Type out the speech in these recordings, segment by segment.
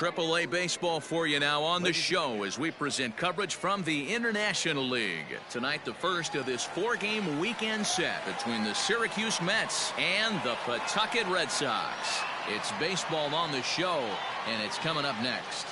AAA baseball for you now on the show as we present coverage from the International League. Tonight, the first of this 4-game weekend set between the Syracuse Mets and the Pawtucket Red Sox. It's baseball on the show, and it's coming up next.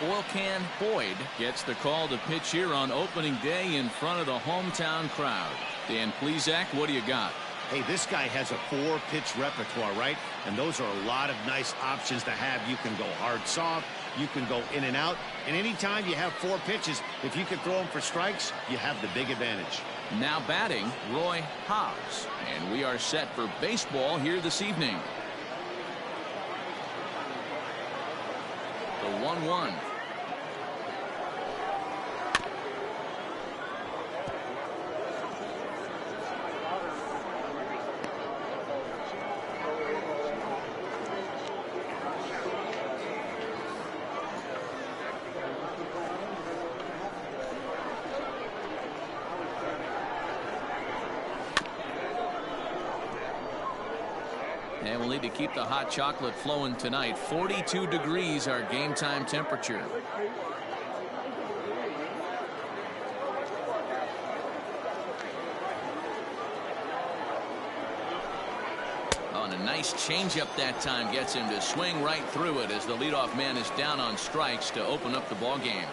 Oil Can Boyd gets the call to pitch here on opening day in front of the hometown crowd. Dan Plesac, what do you got? Hey, this guy has a 4-pitch repertoire, right? And those are a lot of nice options to have. You can go hard, soft. You can go in and out. And anytime you have 4 pitches, if you can throw them for strikes, you have the big advantage. Now batting, Roy Hobbs. And we are set for baseball here this evening. The 1-1. And we'll need to keep the hot chocolate flowing tonight. 42 degrees our game time temperature. Oh, and a nice changeup that time gets him to swing right through it as the leadoff man is down on strikes to open up the ball game.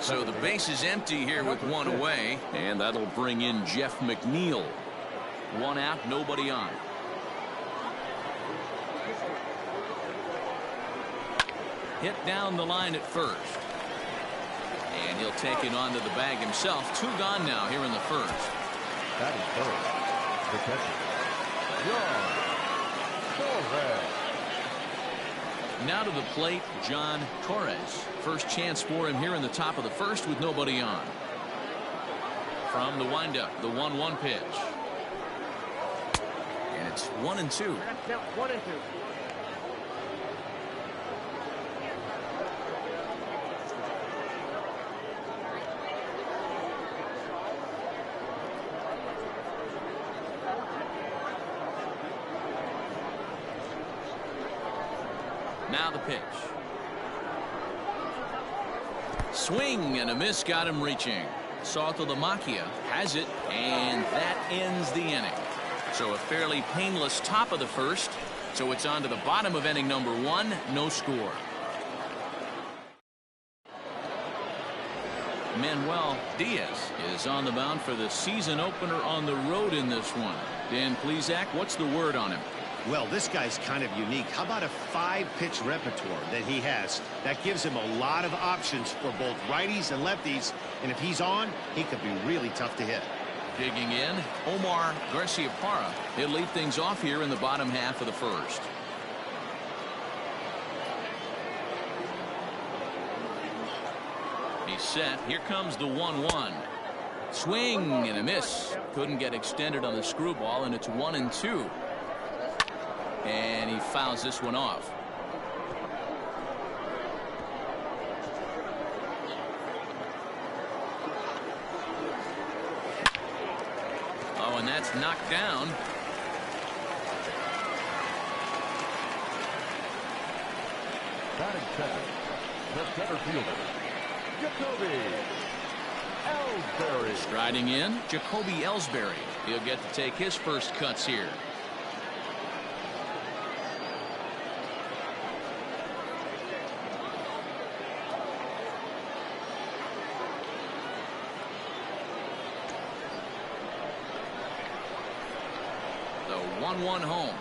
So the base is empty here with 1 away, and that'll bring in Jeff McNeil. 1 out, nobody on. Hit down the line at first. And he'll take it onto the bag himself. 2 gone now here in the first. That is first. The catcher, John Torres. Now to the plate, John Torres. First chance for him here in the top of the first with nobody on. From the windup, the 1-1 pitch. And it's 1-2. 1-2. Now the pitch. Swing and a miss got him reaching. Saltalamacchia has it, and that ends the inning. So a fairly painless top of the first. So it's on to the bottom of inning number 1. No score. Manuel Diaz is on the mound for the season opener on the road in this one. Dan Plesac, what's the word on him? Well, this guy's kind of unique. How about a 5-pitch repertoire that he has? That gives him a lot of options for both righties and lefties. And if he's on, he could be really tough to hit. Digging in, Omar Garciaparra. He'll lead things off here in the bottom half of the first. He's set. Here comes the 1-1. Swing and a miss. Couldn't get extended on the screwball, and it's 1-2. And he fouls this one off. Oh, and that's knocked down. Batting second, the center fielder, Jacoby Ellsbury. Striding in, Jacoby Ellsbury. He'll get to take his first cuts here. The 1-1 home.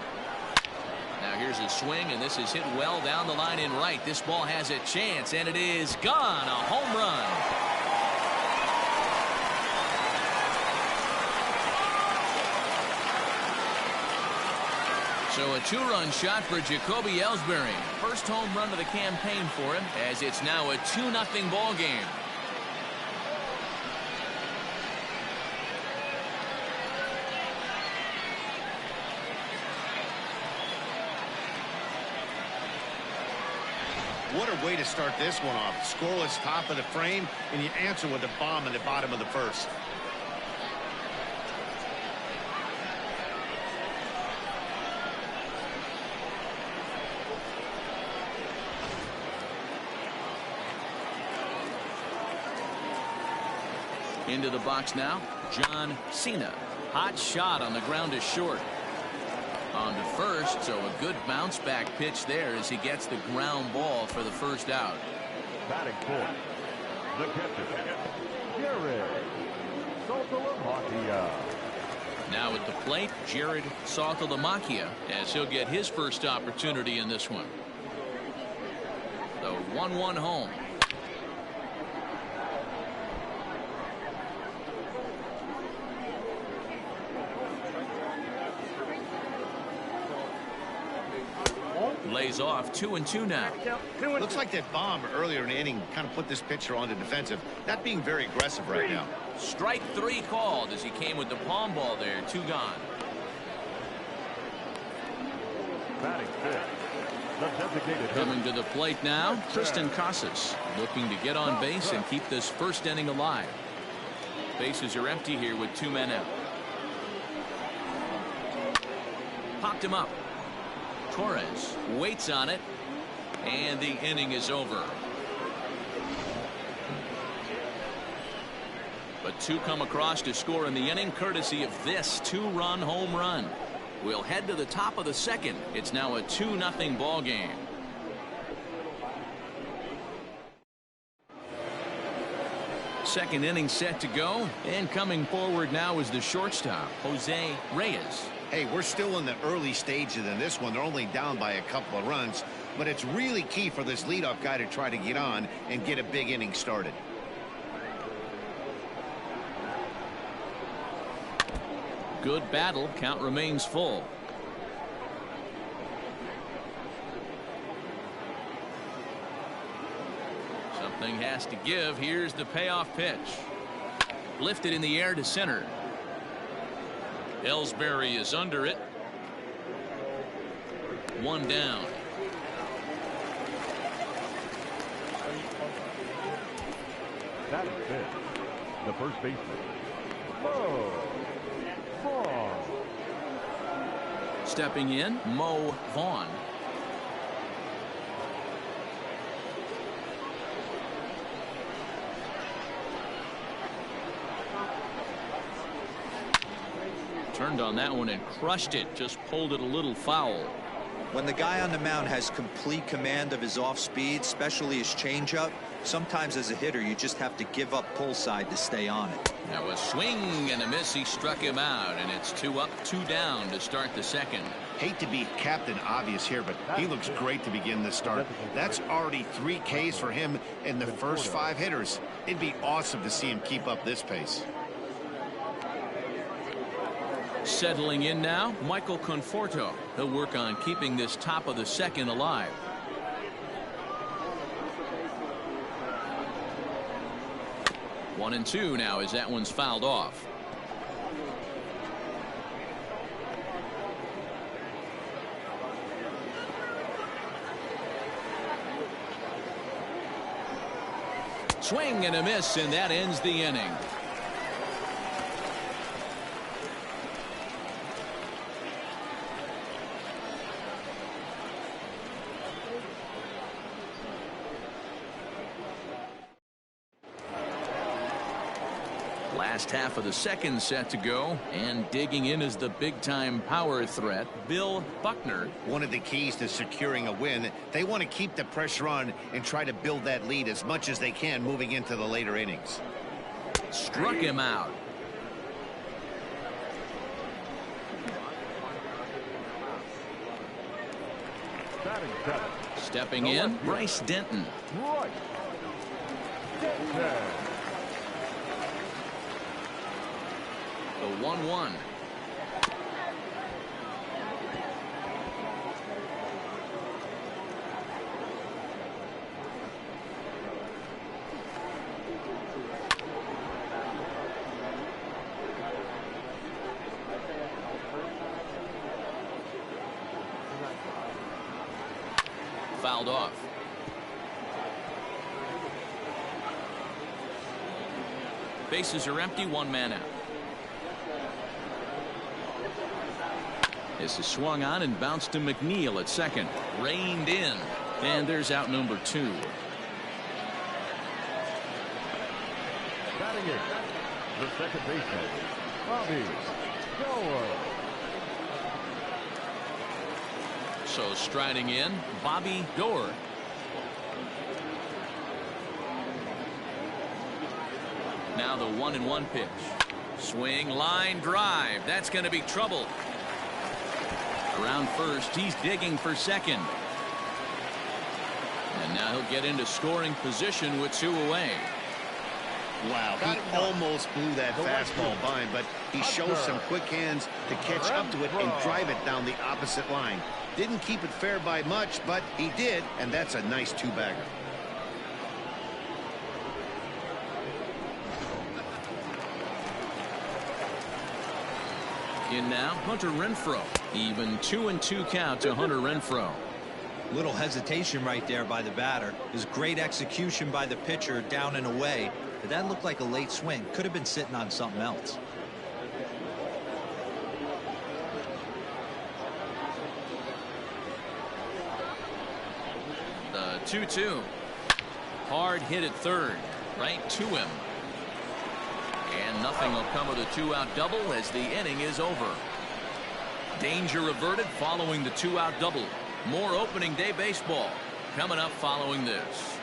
Now here's a swing, and this is hit well down the line in right. This ball has a chance, and it is gone. A home run. So a 2-run shot for Jacoby Ellsbury. First home run of the campaign for him, as it's now a 2-0 ball game. What a way to start this one off. Scoreless top of the frame, and you answer with a bomb in the bottom of the first. Into the box now, John Cena. Hot shot on the ground is short. On to first, so a good bounce back pitch there as he gets the ground ball for the first out. Batting fourth, the catcher, Jared Saltalamacchia. Now at the plate, Jared Saltalamacchia, as he'll get his first opportunity in this one. The 1-1 home. Lays off 2-2 now. Looks like that bomb earlier in the inning kind of put this pitcher on the defensive. Not being very aggressive right now. Strike 3 called as he came with the palm ball there. 2 gone. Batting fifth, the designated hitter. Coming to the plate now, Tristan Casas looking to get on base and keep this first inning alive. Bases are empty here with 2 men out. Popped him up. Torres waits on it, and the inning is over. But 2 come across to score in the inning, courtesy of this 2-run home run. We'll head to the top of the second. It's now a 2-0 ball game. Second inning set to go, and coming forward now is the shortstop, Jose Reyes. Hey, we're still in the early stages in this one. They're only down by a couple of runs, but it's really key for this leadoff guy to try to get on and get a big inning started. Good battle. Count remains full. Something has to give. Here's the payoff pitch. Lifted in the air to center. Ellsbury is under it. 1 down. That is fifth, the first baseman, Mo Vaughn. Stepping in, Mo Vaughn. Turned on that one and crushed it. Just pulled it a little foul. When the guy on the mound has complete command of his off speed, especially his changeup, sometimes as a hitter you just have to give up pull side to stay on it. Now a swing and a miss. He struck him out, and it's 2 up, 2 down to start the second. Hate to be Captain Obvious here, but he looks great to begin this start. That's already 3 Ks for him in the first 5 hitters. It'd be awesome to see him keep up this pace. Settling in now, Michael Conforto. He'll work on keeping this top of the second alive. One and 2 now as that one's fouled off. Swing and a miss, and that ends the inning. Last half of the second set to go, and digging in is the big-time power threat, Bill Buckner. One of the keys to securing a win, they want to keep the pressure on and try to build that lead as much as they can moving into the later innings. Struck him out. Stepping in, Bryce Denton. Right. Denton. The 1-1. Fouled off. Bases are empty, 1 man out. This is swung on and bounced to McNeil at second. Reined in. And there's out number 2. Batting it, the second baseman, Bobby Goer. So striding in, Bobby Goer. Now the 1-1 pitch. Swing, line, drive. That's going to be trouble. Around first, he's digging for second. And now he'll get into scoring position with 2 away. Wow, he almost blew that fastball by him, but he shows some quick hands to catch up to it and drive it down the opposite line. Didn't keep it fair by much, but he did, and that's a nice 2-bagger. In now, Hunter Renfroe. Even 2-2 count to Hunter Renfroe. Little hesitation right there by the batter. There's great execution by the pitcher down and away. But that looked like a late swing. Could have been sitting on something else. The 2-2. Hard hit at third. Right to him. And nothing will come of the 2-out double as the inning is over. Danger averted following the 2-out double. More opening day baseball coming up following this.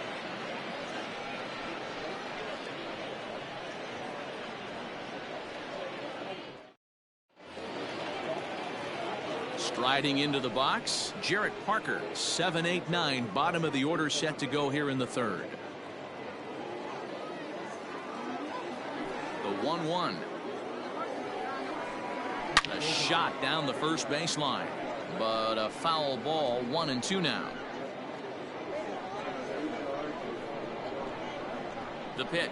Striding into the box, Jarrett Parker. 7-8-9, bottom of the order set to go here in the third. The 1-1. A shot down the first baseline, but a foul ball. 1-2 now. The pitch.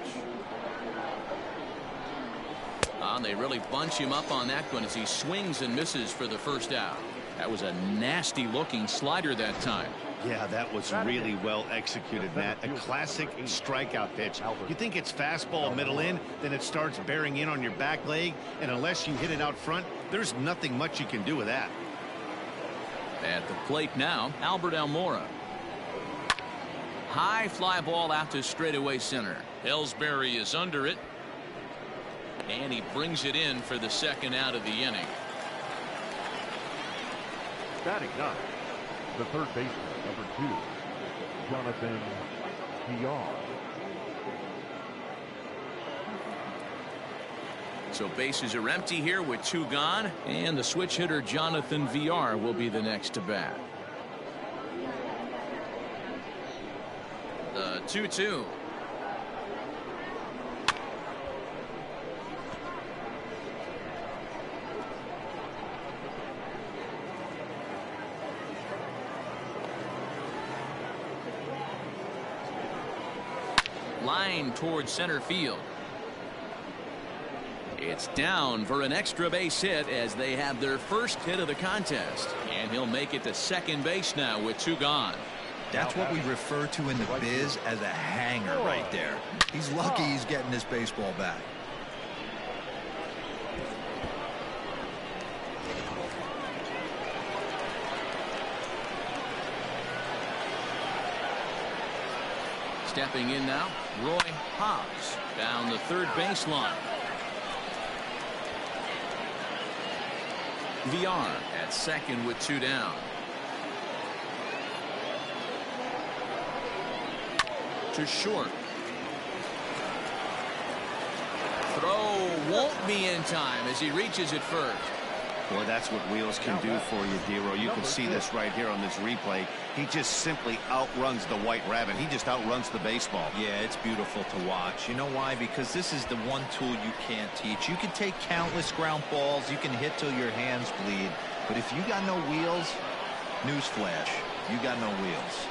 And they really bunch him up on that one as he swings and misses for the first out. That was a nasty looking slider that time. Yeah, that was really well executed, Matt. A classic strikeout pitch. You think it's fastball middle in, then it starts bearing in on your back leg, and unless you hit it out front, there's nothing much you can do with that. At the plate now, Albert Almora. High fly ball out to straightaway center. Ellsbury is under it. And he brings it in for the second out of the inning. Batting ninth, the third baseman, number 2, Jonathan Villar. So bases are empty here with 2 gone, and the switch hitter Jonathan Villar will be the next to bat. The 2-2. Line towards center field. It's down for an extra base hit as they have their first hit of the contest. And he'll make it to second base now with 2 gone. That's what we refer to in the biz as a hanger right there. He's lucky he's getting this baseball back. Stepping in now, Roy Hobbs down the third baseline. Villar at second with 2 down. To short. Throw won't be in time as he reaches it first. Boy, that's what wheels can do for you, Dero. You can see this right here on this replay. He just simply outruns the white rabbit. He just outruns the baseball. Yeah, it's beautiful to watch. You know why? Because this is the one tool you can't teach. You can take countless ground balls. You can hit till your hands bleed. But if you got no wheels, newsflash, you got no wheels.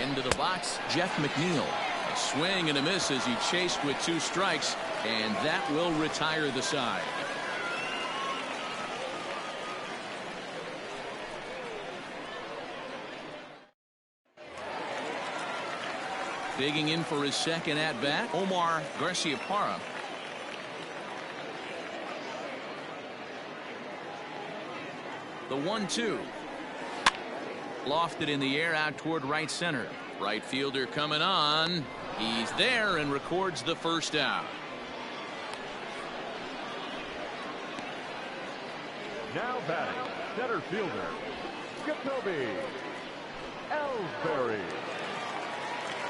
Into the box, Jeff McNeil. A swing and a miss as he chased with 2 strikes, and that will retire the side. Digging in for his second at-bat, Omar Garciaparra. The 1-2. Lofted in the air out toward right center. Right fielder coming on. He's there and records the first out. Now batting, center fielder, Jacoby Ellsbury.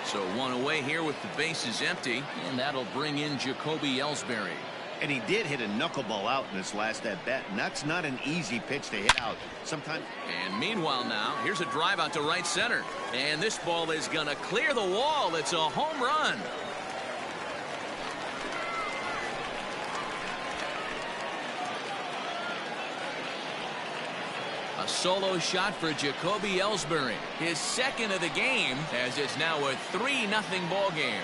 So one away here with the bases empty, and that'll bring in Jacoby Ellsbury. And he did hit a knuckleball out in his last at-bat, and that's not an easy pitch to hit out. Sometimes. And meanwhile now, here's a drive out to right center. And this ball is going to clear the wall. It's a home run. A solo shot for Jacoby Ellsbury. His second of the game, as it's now a 3-0 ball game.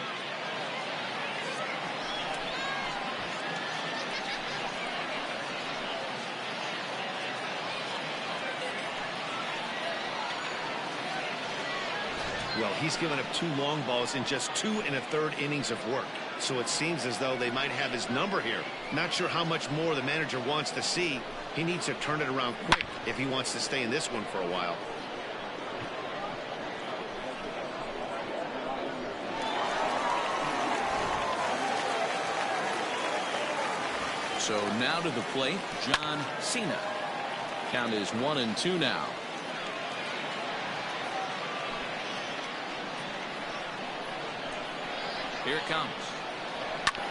Well, he's given up 2 long balls in just 2 1/3 innings of work. So it seems as though they might have his number here. Not sure how much more the manager wants to see. He needs to turn it around quick if he wants to stay in this one for a while. So now to the plate, John Cena. Count is 1-2 now. Here it comes.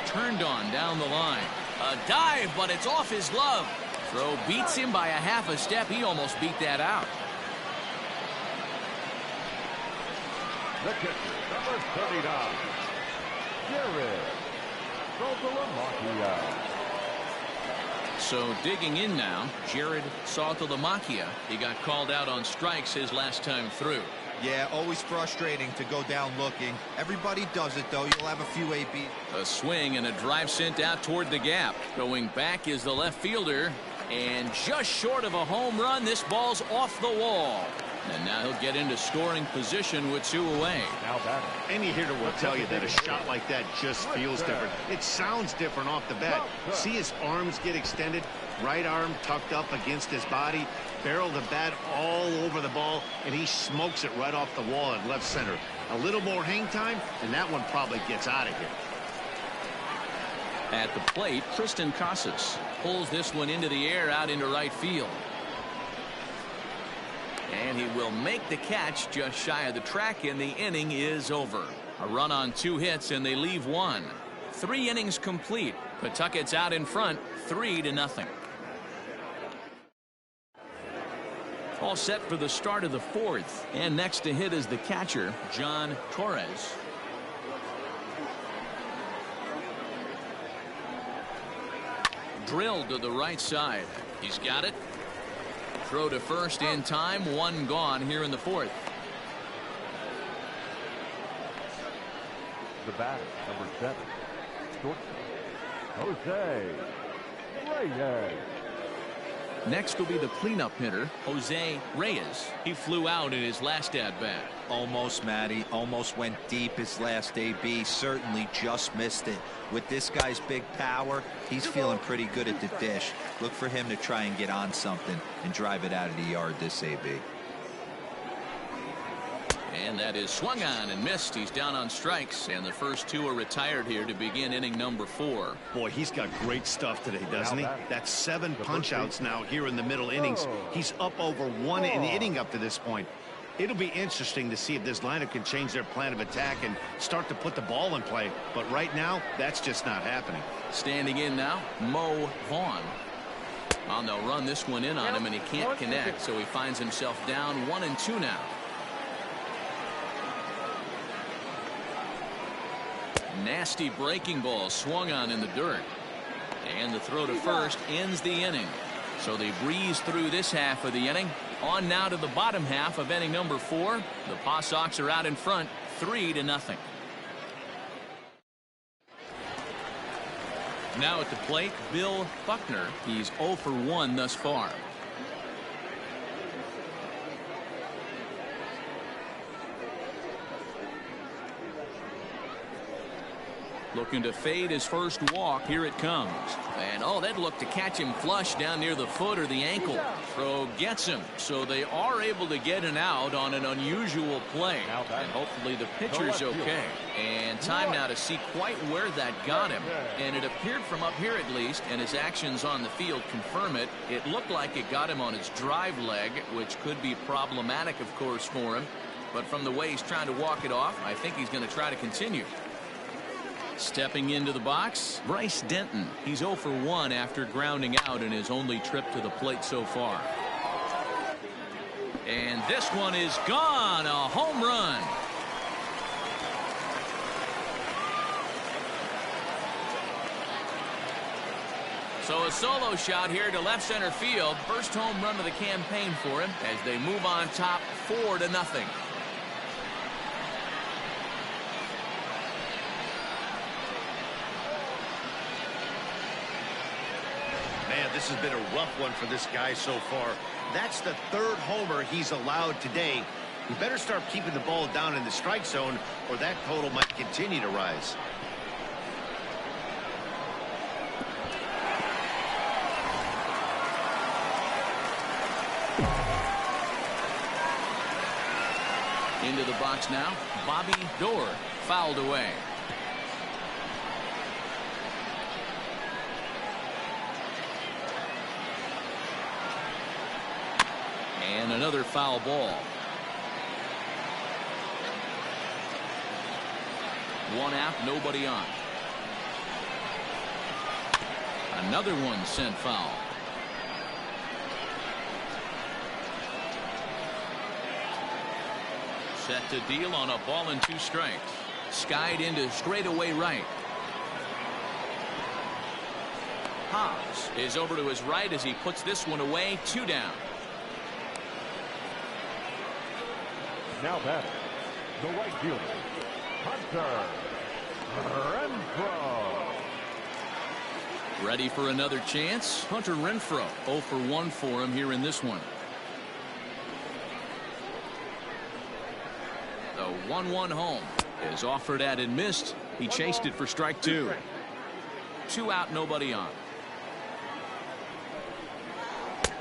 Turned on down the line. A dive, but it's off his glove. Throw beats him by a half a step. He almost beat that out. The catcher, number 39, Jared Saltalamacchia. So digging in now, Jared Saltalamacchia. He got called out on strikes his last time through. Yeah, always frustrating to go down looking. Everybody does it, though. You'll have a few AB. A swing and a drive sent out toward the gap. Going back is the left fielder. And just short of a home run, this ball's off the wall. And now he'll get into scoring position with 2 away. Now batting. Any hitter will tell you that a shot like that just feels different. It sounds different off the bat. See his arms get extended, right arm tucked up against his body, barrel the bat all over the ball, and he smokes it right off the wall in left center. A little more hang time, and that one probably gets out of here. At the plate, Tristan Casas pulls this one into the air out into right field. And he will make the catch just shy of the track, and the inning is over. A run on 2 hits, and they leave 1. 3 innings complete. Pawtucket's out in front, 3-0. All set for the start of the 4th. And next to hit is the catcher, John Torres. Drilled to the right side. He's got it. Throw to first in time. 1 gone here in the 4th. The batter, number 7, Jose Reyes. Next will be the cleanup hitter, Jose Reyes. He flew out in his last at-bat. Almost, Matty. Almost went deep his last AB. Certainly just missed it. With this guy's big power, he's feeling pretty good at the dish. Look for him to try and get on something and drive it out of the yard this AB. And that is swung on and missed. He's down on strikes, and the first 2 are retired here to begin inning number 4. Boy, he's got great stuff today, doesn't he? That's 7 punch-outs now here in the middle innings. He's up over 1 an inning up to this point. It'll be interesting to see if this lineup can change their plan of attack and start to put the ball in play. But right now, that's just not happening. Standing in now, Mo Vaughn. Well, they'll run this one in on him, and he can't connect, so he finds himself down 1-2 now. Nasty breaking ball swung on in the dirt. And the throw to first ends the inning. So they breeze through this half of the inning. On now to the bottom half of inning number 4. The Paw Sox are out in front, 3-0. Now at the plate, Bill Buckner. He's 0 for 1 thus far. Looking to fade his first walk. Here it comes. And oh, that looked to catch him flush down near the foot or the ankle. Throw gets him. So they are able to get an out on an unusual play. And hopefully the pitcher's okay. And time now to see quite where that got him. And it appeared from up here at least, and his actions on the field confirm it. It looked like it got him on his drive leg, which could be problematic, of course, for him. But from the way he's trying to walk it off, I think he's going to try to continue. Stepping into the box, Bryce Denton. He's 0 for 1 after grounding out in his only trip to the plate so far. And this one is gone. A home run. So a solo shot here to left center field. First home run of the campaign for him as they move on top 4-0. Man, this has been a rough one for this guy so far. That's the 3rd homer he's allowed today. He better start keeping the ball down in the strike zone, or that total might continue to rise. Into the box now, Bobby Doerr, fouled away. And another foul ball. One out, nobody on. Another one sent foul. Set to deal on a ball and 2 strikes. Skied into straightaway right. Hobbs is over to his right as he puts this one away. 2 down. Now batting, the right fielder, Hunter Renfroe. Ready for another chance. Hunter Renfroe 0 for 1 for him here in this one. The 1-1 home is offered at and missed. He chased it for strike 2. 2 out, nobody on.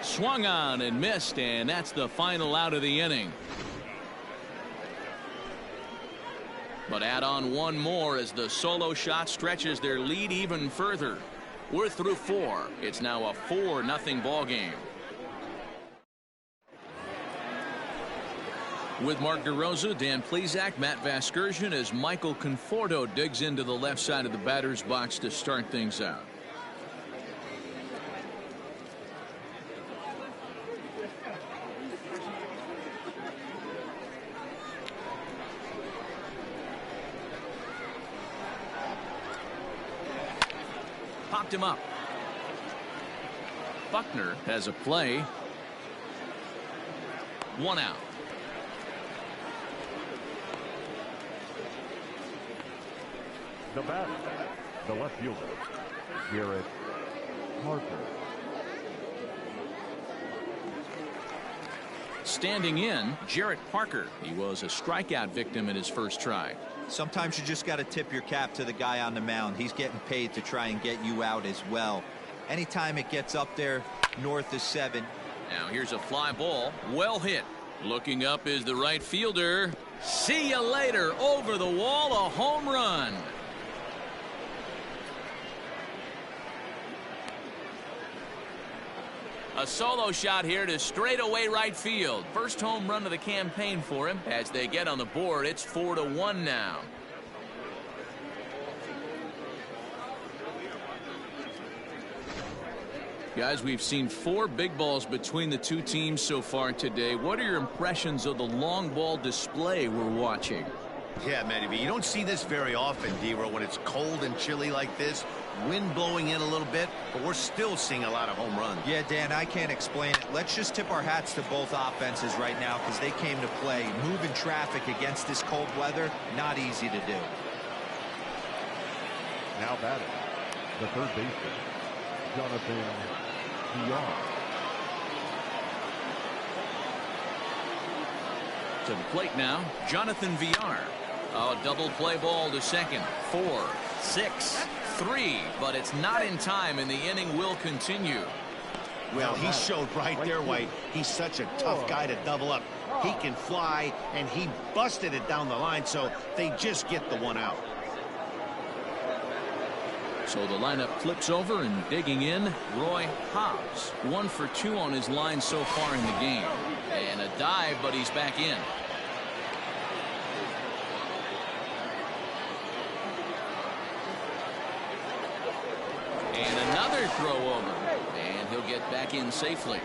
Swung on and missed, and that's the final out of the inning. But add on one more as the solo shot stretches their lead even further. We're through 4. It's now a 4-0 ball game. With Mark DeRosa, Dan Plesac, Matt Vasgersian as Michael Conforto digs into the left side of the batter's box to start things out. Popped him up. Buckner has a play. 1 out. The batter, the left fielder, Jarrett Parker. Standing in, Jarrett Parker. He was a strikeout victim in his first try. Sometimes you just got to tip your cap to the guy on the mound. He's getting paid to try and get you out as well. Anytime it gets up there north of 7. Now here's a fly ball. Well hit. Looking up is the right fielder. See you later. Over the wall, a home run. A solo shot here to straightaway right field. First home run of the campaign for him. As they get on the board, it's 4-1 now. Guys, we've seen 4 big balls between the 2 teams so far today. What are your impressions of the long ball display we're watching? Yeah, Matty B, you don't see this very often, D-Row, when it's cold and chilly like this. Wind blowing in a little bit, but we're still seeing a lot of home runs. Yeah, Dan, I can't explain it. Let's just tip our hats to both offenses right now because they came to play. Moving traffic against this cold weather, not easy to do. Now batting, the third baseman, Jonathan Villar. To the plate now, Jonathan Villar. Oh, double play ball to second. 4, 6, 3, but it's not in time, and the inning will continue. Well, he showed right there why he's such a tough guy to double up. He can fly, and he busted it down the line, so they just get the one out. So the lineup flips over, and digging in, Roy Hobbs. 1 for 2 on his line so far in the game. And a dive, but he's back in. And another throw over. And he'll get back in safely.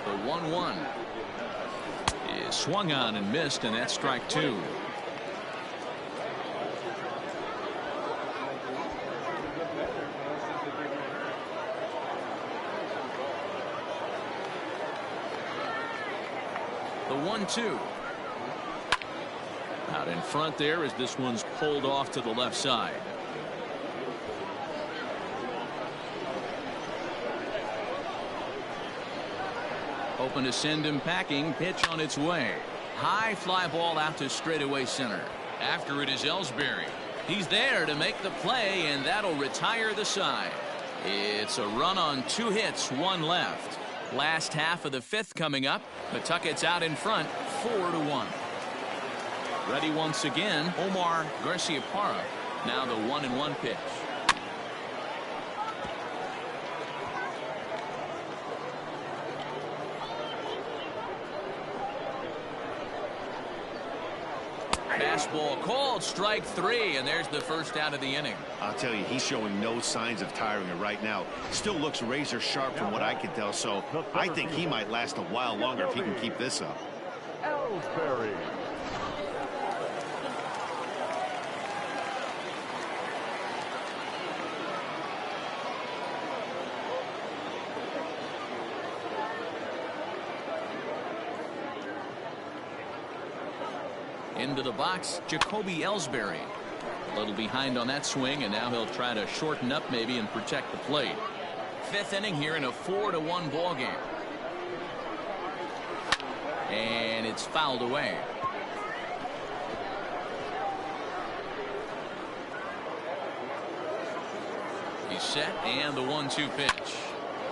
The 1-1 is swung on and missed, and that's strike 2. The 1-2. Out in front there as this one's pulled off to the left side. Open to send him packing. Pitch on its way. High fly ball out to straightaway center. After it is Ellsbury. He's there to make the play, and that'll retire the side. It's a run on 2 hits, 1 left. Last half of the 5th coming up. Pawtucket's out in front, 4-1. Ready once again, Omar Garciaparra. Now the 1-1 pitch. Fastball called, strike 3, and there's the first out of the inning. I'll tell you, he's showing no signs of tiring it right now. Still looks razor sharp from what I can tell, so I think he might last a while longer if he can keep this up. Ellsbury. Into the box, Jacoby Ellsbury. A little behind on that swing, and now he'll try to shorten up maybe and protect the plate. 5th inning here in a 4-1 ball game. And it's fouled away. He's set, and the 1-2 pitch.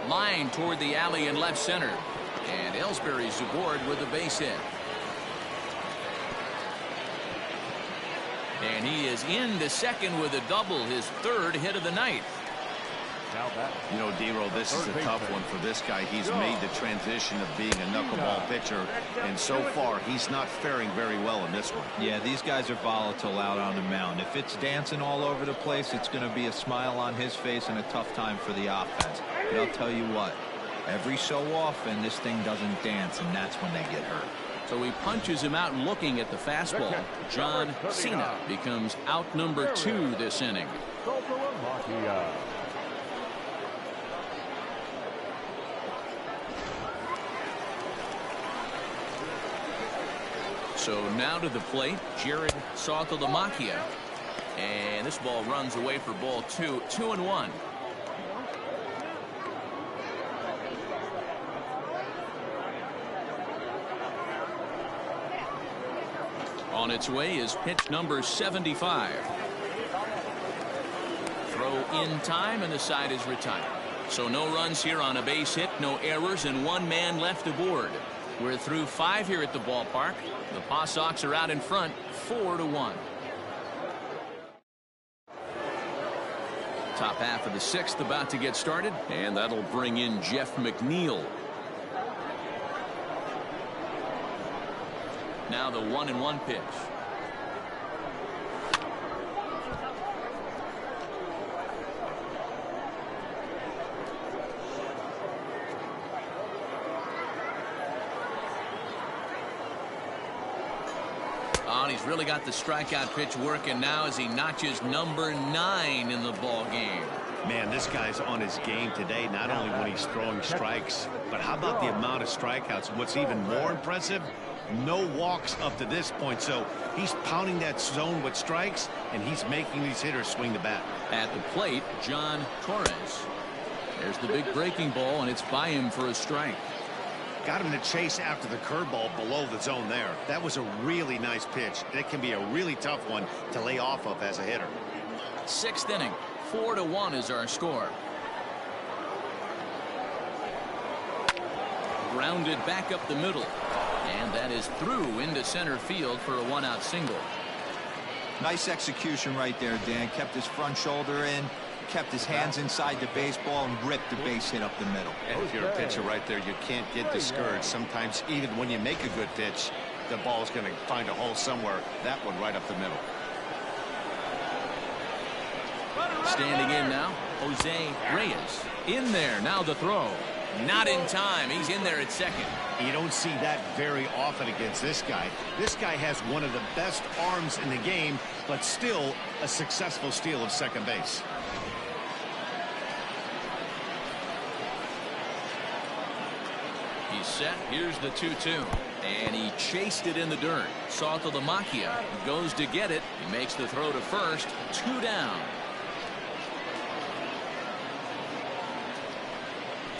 Line toward the alley in left center. And Ellsbury's aboard with a base hit. And he is into second with a double, his 3rd hit of the night. You know, D-Roll, this is a tough one for this guy. He's made the transition of being a knuckleball pitcher, and so far he's not faring very well in this one. Yeah, these guys are volatile out on the mound. If it's dancing all over the place, it's going to be a smile on his face and a tough time for the offense. But I'll tell you what, every so often this thing doesn't dance, and that's when they get hurt. So he punches him out looking at the fastball. John Cena becomes out number 2 this inning. So now to the plate, Jared Saltalamacchia. And this ball runs away for ball 2, 2-1. On its way is pitch number 75. Throw in time, and the side is retired. So no runs here on a base hit, no errors, and 1 man left aboard. We're through 5 here at the ballpark. The Paw Sox are out in front, 4-1. Top half of the 6th about to get started, and that'll bring in Jeff McNeil. Now the 1-1 pitch. Oh, and he's really got the strikeout pitch working now as he notches number 9 in the ball game. Man, this guy's on his game today, not only when he's throwing strikes, but how about the amount of strikeouts? And what's even more impressive, no walks up to this point. So he's pounding that zone with strikes, and he's making these hitters swing the bat. At the plate, John Torres. There's the big breaking ball, and it's by him for a strike. Got him to chase after the curveball below the zone there. That was a really nice pitch. And it can be a really tough one to lay off of as a hitter. 6th inning. 4-1 is our score. Grounded back up the middle. And that is through into center field for a 1-out single. Nice execution right there, Dan. Kept his front shoulder in, kept his hands inside the baseball, and ripped the base hit up the middle. And if you're a pitcher right there, you can't get discouraged. Sometimes even when you make a good pitch, the ball is going to find a hole somewhere. That one right up the middle. Standing in now, Jose Reyes. In there, now the throw. Not in time. He's in there at second. You don't see that very often against this guy. This guy has one of the best arms in the game, but still a successful steal of second base. He's set. Here's the 2-2. And he chased it in the dirt. Salto the Macchia goes to get it. He makes the throw to first. 2 down.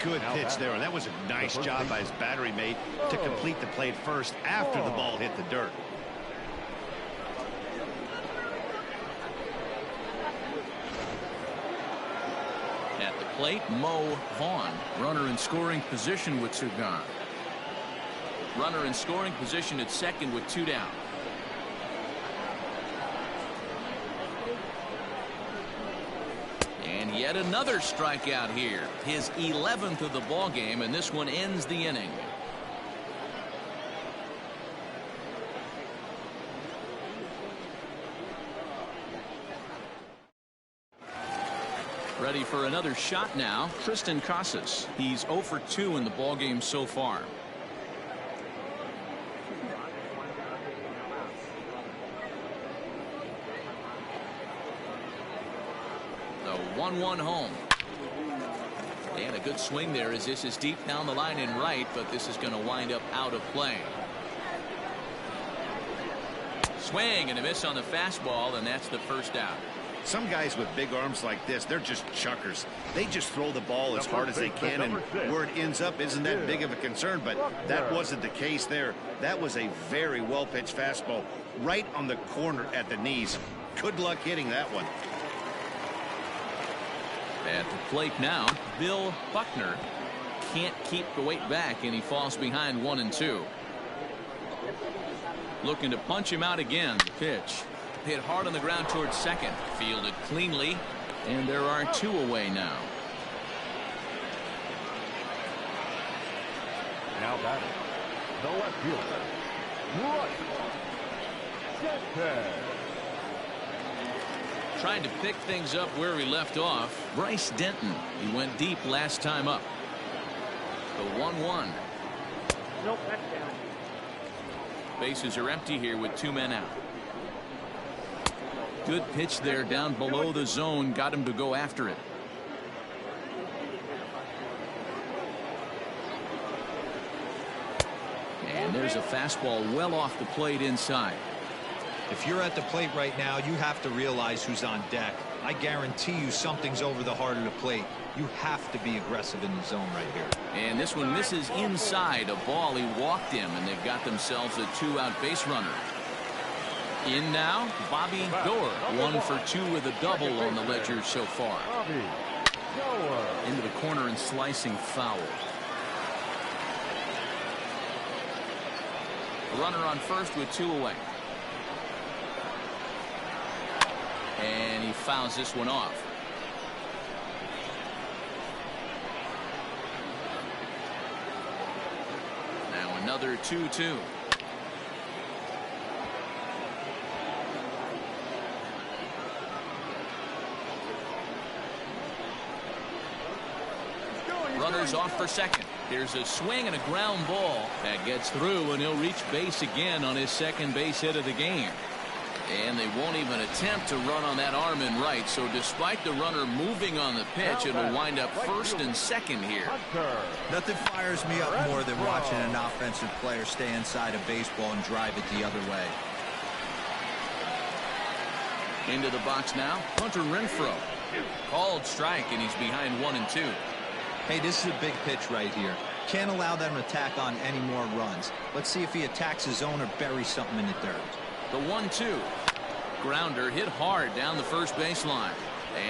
Good pitch there, and that was a nice job by his battery mate to complete the play first after the ball hit the dirt. At the plate, Mo Vaughn, runner in scoring position with Sugan. Runner in scoring position at second with 2 down. And yet another strikeout here. His 11th of the ball game, and this one ends the inning. Ready for another shot now, Tristan Casas. He's 0 for 2 in the ball game so far. The 1-1 home. And a good swing there as this is deep down the line in right, but this is going to wind up out of play. Swing and a miss on the fastball, and that's the first out. Some guys with big arms like this, they're just chuckers. They just throw the ball as hard as they can, and where it ends up isn't that big of a concern, but that wasn't the case there. That was a very well-pitched fastball right on the corner at the knees. Good luck hitting that one. At the plate now, Bill Buckner can't keep the weight back, and he falls behind 1-2. Looking to punch him out again. The pitch hit hard on the ground towards second. Fielded cleanly, and there are 2 away now. Now batting, the left fielder, Bryce. Trying to pick things up where we left off. Bryce Denton. He went deep last time up. The 1-1. Nope, that's down. Bases are empty here with 2 men out. Good pitch there down below the zone. Got him to go after it. And there's a fastball well off the plate inside. If you're at the plate right now, you have to realize who's on deck. I guarantee you something's over the heart of the plate. You have to be aggressive in the zone right here. And this one misses inside. A ball he walked him, and they've got themselves a 2-out base runner. In now, Bobby Doerr, 1 for 2 with a double on the ledger so far. Into the corner and slicing foul. A runner on first with 2 away. And he fouls this one off. Now another 2-2. Runners off for second. Here's a swing and a ground ball that gets through, and he'll reach base again on his second base hit of the game. And they won't even attempt to run on that arm in right. So despite the runner moving on the pitch, it'll wind up first and second here. Nothing fires me up more than watching an offensive player stay inside a baseball and drive it the other way. Into the box now, Hunter Renfroe. Called strike, and he's behind 1-2. Hey, this is a big pitch right here. Can't allow them to tack on any more runs. Let's see if he attacks his zone or buries something in the dirt. The 1-2. Grounder hit hard down the first baseline.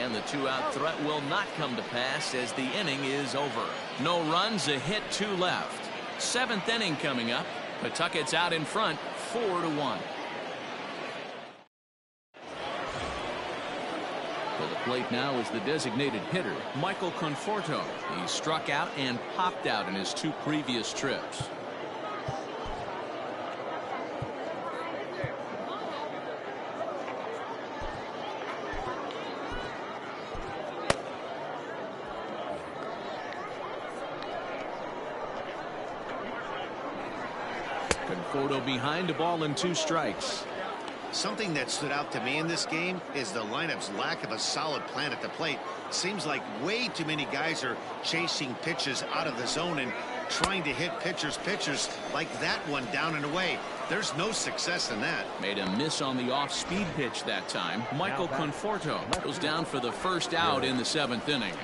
And the two-out threat will not come to pass as the inning is over. No runs, a hit, 2 left. 7th inning coming up. Pawtucket's out in front, 4-1. To the plate now is the designated hitter, Michael Conforto. He struck out and popped out in his 2 previous trips. Conforto behind, a ball and 2 strikes. Something that stood out to me in this game is the lineup's lack of a solid plan at the plate. Seems like way too many guys are chasing pitches out of the zone and trying to hit pitchers like that one down and away. There's no success in that. Made a miss on the off-speed pitch that time. Michael Conforto goes down for the first out in the 7th inning.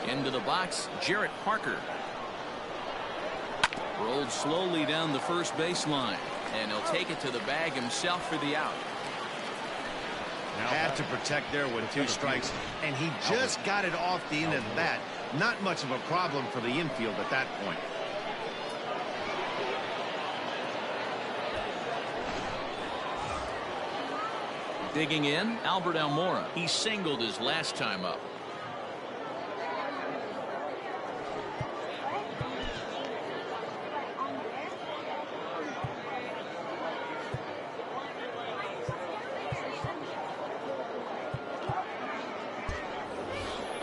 Into the box, Jarrett Parker. Rolled slowly down the first baseline, and he'll take it to the bag himself for the out. Had to protect there with 2 strikes, and he just got it off the end of the bat. Not much of a problem for the infield at that point. Digging in, Albert Almora. He singled his last time up.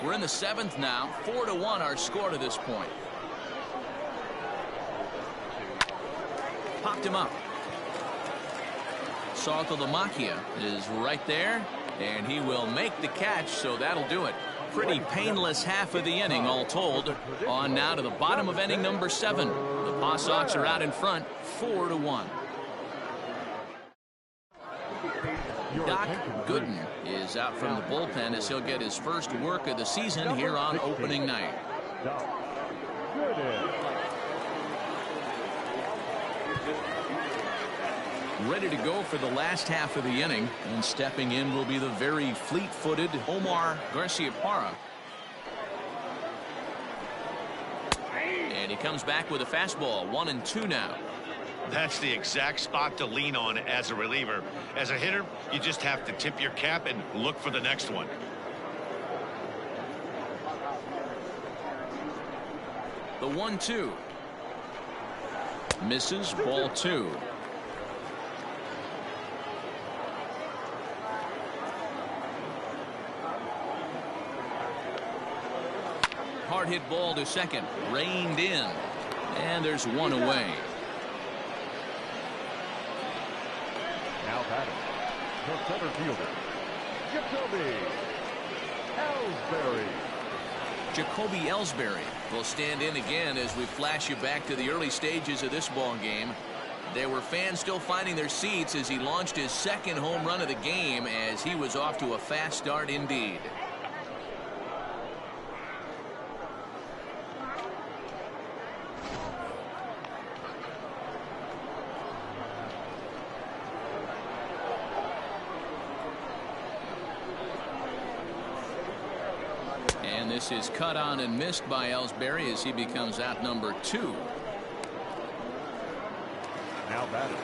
We're in the 7th now. 4-1 our score to this point. Popped him up. Saltalamacchia is right there, and he will make the catch, so that'll do it. Pretty painless half of the inning all told. On now to the bottom of inning number 7. The Paw Sox are out in front, 4-1. Doc Gooden is out from the bullpen as he'll get his first work of the season here on opening night. Ready to go for the last half of the inning, and stepping in will be the very fleet-footed Omar Garciaparra. And he comes back with a fastball, 1-2 now. That's the exact spot to lean on as a reliever. As a hitter, you just have to tip your cap and look for the next one. The 1-2. Misses, ball 2. Hard hit ball to second, reined in, and there's one away. Now batting, the center fielder, Jacoby Ellsbury will stand in again as we flash you back to the early stages of this ball game. There were fans still finding their seats as he launched his 2nd home run of the game, as he was off to a fast start indeed. And this is cut on and missed by Ellsbury as he becomes out number 2. Now batting,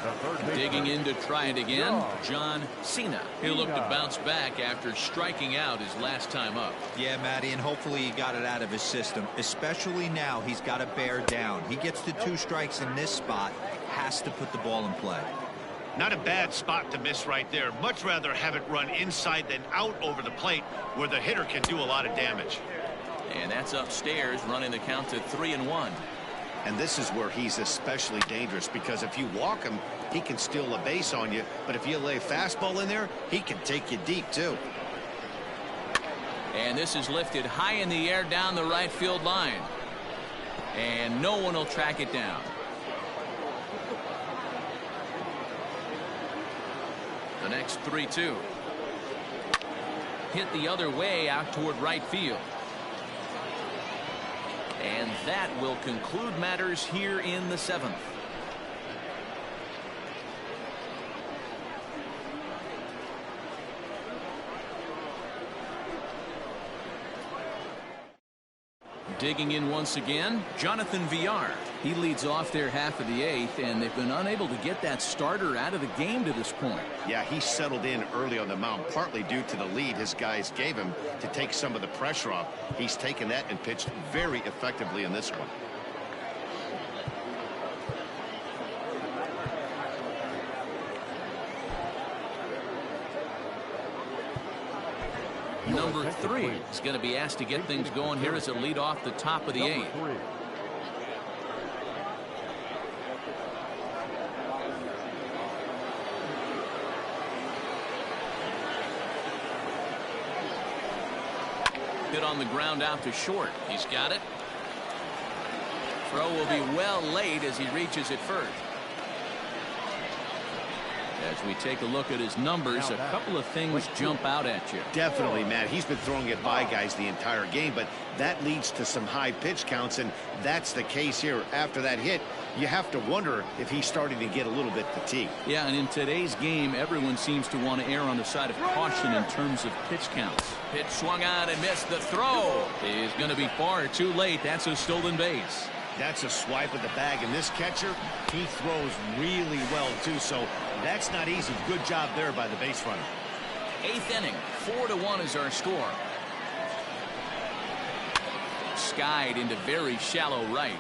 the third baseman. Digging in to try it again, John Cena. He'll look to bounce back after striking out his last time up. Yeah, Matty, and hopefully he got it out of his system. Especially now, he's got to bear down. He gets the 2 strikes in this spot, has to put the ball in play. Not a bad spot to miss right there. Much rather have it run inside than out over the plate where the hitter can do a lot of damage. And that's upstairs, running the count to 3-1. And this is where he's especially dangerous, because if you walk him, he can steal a base on you. But if you lay a fastball in there, he can take you deep too. And this is lifted high in the air down the right field line. And no one will track it down. The next 3-2. hit the other way out toward right field. And that will conclude matters here in the 7th. Digging in once again, Jonathan Villar. He leads off their half of the 8th, and they've been unable to get that starter out of the game to this point. Yeah, he settled in early on the mound, partly due to the lead his guys gave him to take some of the pressure off. He's taken that and pitched very effectively in this one. Number 3 is going to be asked to get things going here as a lead off the top of the 8th. Hit on the ground out to short. He's got it. Throw will be well late as he reaches it first. As we take a look at his numbers, a couple of things jump out at you. Definitely, Matt. He's been throwing it by guys the entire game, but that leads to some high pitch counts, and that's the case here. After that hit, you have to wonder if he's starting to get a little bit fatigued. Yeah, and in today's game, everyone seems to want to err on the side of caution in terms of pitch counts. Pitch swung on and missed. The throw is going to be far too late. That's a stolen base. That's a swipe of the bag, and this catcher, he throws really well, too, so that's not easy. Good job there by the base runner. 8th inning, 4-1 is our score. Skied into very shallow right.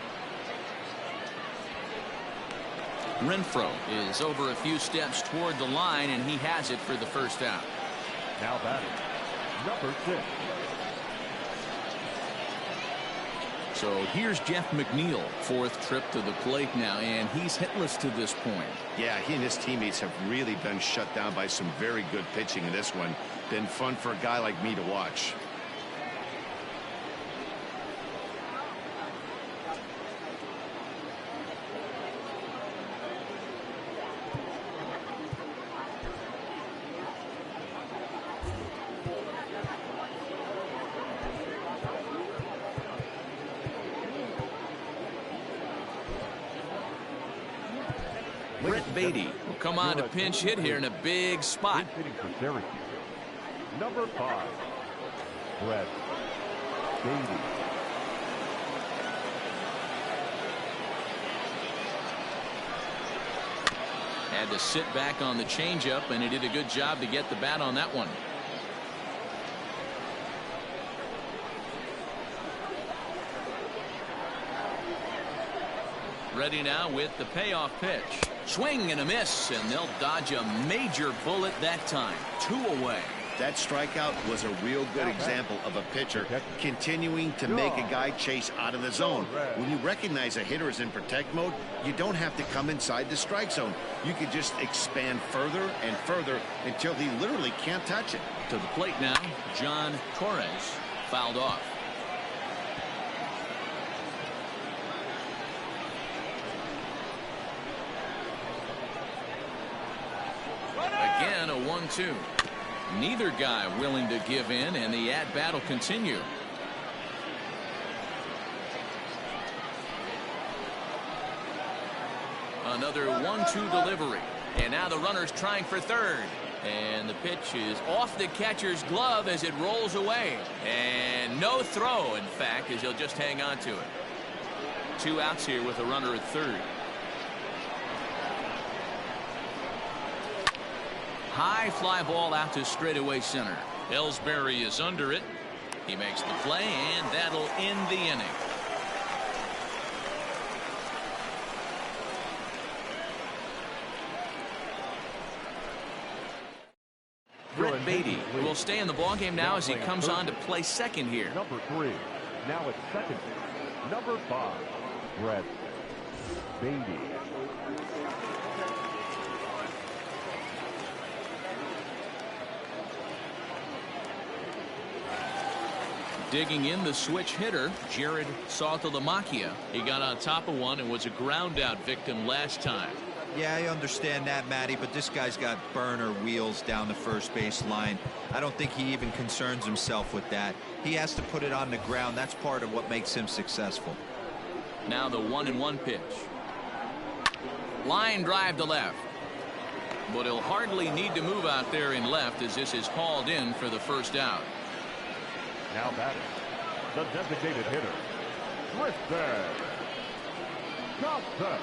Renfroe is over a few steps toward the line, and he has it for the first out. Now batting, number 6. So here's Jeff McNeil, 4th trip to the plate now, and he's hitless to this point. Yeah, he and his teammates have really been shut down by some very good pitching in this one. Been fun for a guy like me to watch. Brett Beatty will come on to pinch hit here in a big spot. Hitting for Syracuse. Number 5, Brett Beatty. Had to sit back on the changeup, and he did a good job to get the bat on that one. Ready now with the payoff pitch. Swing and a miss, and they'll dodge a major bullet that time. 2 away. That strikeout was a real good example of a pitcher continuing to make a guy chase out of the zone. When you recognize a hitter is in protect mode, you don't have to come inside the strike zone. You can just expand further and further until he literally can't touch it. To the plate now, John Torres fouled off. Again, a 1-2. Neither guy willing to give in, and the at-bat will continue. Another 1-2 delivery. And now the runner's trying for third. And the pitch is off the catcher's glove as it rolls away. And no throw, in fact, as he'll just hang on to it. 2 outs here with a runner at third. High fly ball out to straightaway center. Ellsbury is under it. He makes the play, and that'll end the inning. Brett Beatty will stay in the ballgame now as he comes on to play second here. Number 3. Now it's second. Number 5. Brett Beatty. Digging in the switch hitter, Jared Saltalamacchia. He got on top of one and was a ground out victim last time. Yeah, I understand that, Matty, but this guy's got burner wheels down the first base line. I don't think he even concerns himself with that. He has to put it on the ground. That's part of what makes him successful. Now the 1-1 pitch. Line drive to left. But he'll hardly need to move out there in left as this is hauled in for the first out. Now batting, the designated hitter, Tristan Johnson.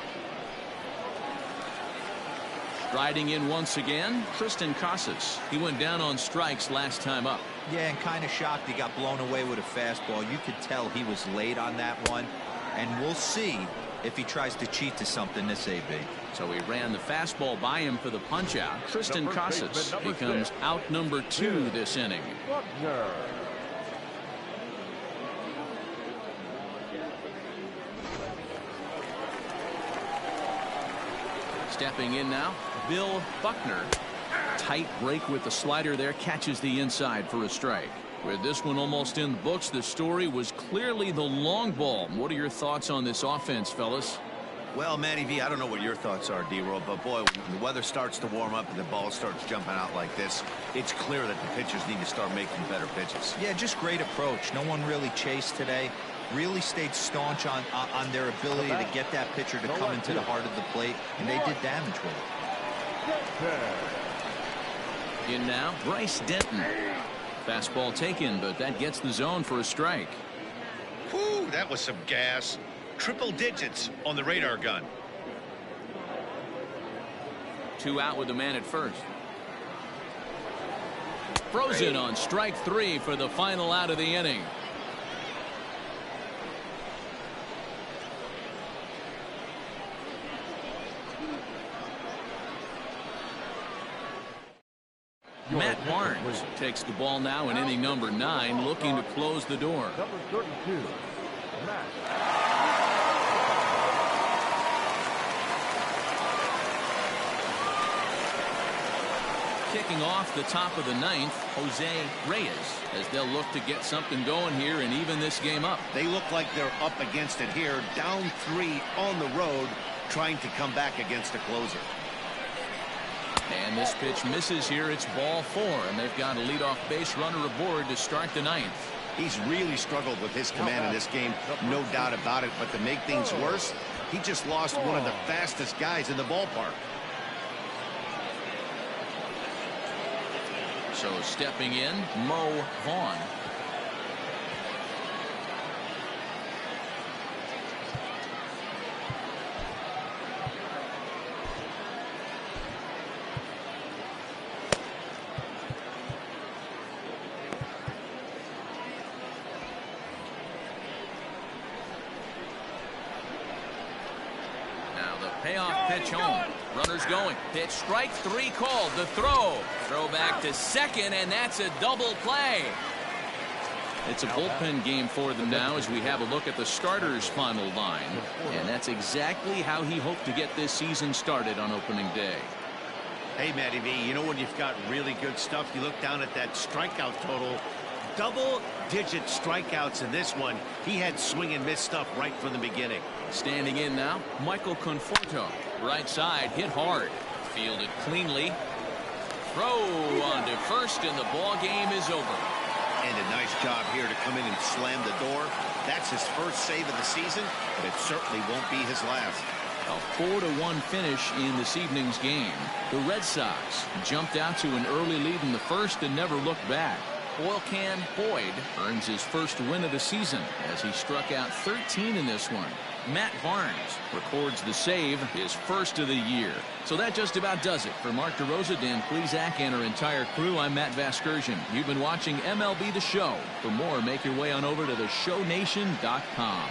Striding in once again, Tristan Casas. He went down on strikes last time up. Yeah, and kind of shocked he got blown away with a fastball. You could tell he was late on that one. And we'll see if he tries to cheat to something this AB. So he ran the fastball by him for the punch out. Tristan Casas becomes out number 2 this inning. Buckner. Stepping in now, Bill Buckner. Tight break with the slider there, catches the inside for a strike. With this one almost in the books, the story was clearly the long ball. What are your thoughts on this offense, fellas? Well, Matty V, I don't know what your thoughts are, D-Roll, but boy, when the weather starts to warm up and the ball starts jumping out like this, it's clear that the pitchers need to start making better pitches. Yeah, just great approach. No one really chased today. Really stayed staunch on their ability to get that pitcher to come into the heart of the plate, and they did damage with it. In now, Bryce Denton. Fastball taken, but that gets the zone for a strike. Whew, that was some gas. Triple digits on the radar gun. 2 out with the man at first. Frozen on strike 3 for the final out of the inning. Matt Barnes takes the ball now in inning number 9, looking to close the door. Number 32, Matt. Kicking off the top of the 9th, Jose Reyes, as they'll look to get something going here and even this game up. They look like they're up against it here, down 3 on the road, trying to come back against a closer. And this pitch misses here. It's ball 4, and they've got a leadoff base runner aboard to start the 9th. He's really struggled with his command in this game, no doubt about it. But to make things worse, he just lost one of the fastest guys in the ballpark. So stepping in, Mo Vaughn. Payoff pitch home. Runners going. Pitch strike 3 called. The throw back to second, and that's a double play. It's a bullpen game for them now as we have a look at the starters' final line. And that's exactly how he hoped to get this season started on opening day. Hey, Matty V, you know when you've got really good stuff, you look down at that strikeout total. Double-digit strikeouts in this one. He had swing and miss stuff right from the beginning. Standing in now, Michael Conforto. Right side, hit hard. Fielded cleanly. Throw on to first, and the ball game is over. And a nice job here to come in and slam the door. That's his first save of the season, but it certainly won't be his last. A 4-1 finish in this evening's game. The Red Sox jumped out to an early lead in the first and never looked back. Oil Can Boyd earns his first win of the season as he struck out 13 in this one. Matt Barnes records the save, his first of the year. So that just about does it. For Mark DeRosa, Dan Plesac, and our entire crew, I'm Matt Vasgersian. You've been watching MLB The Show. For more, make your way on over to theshownation.com.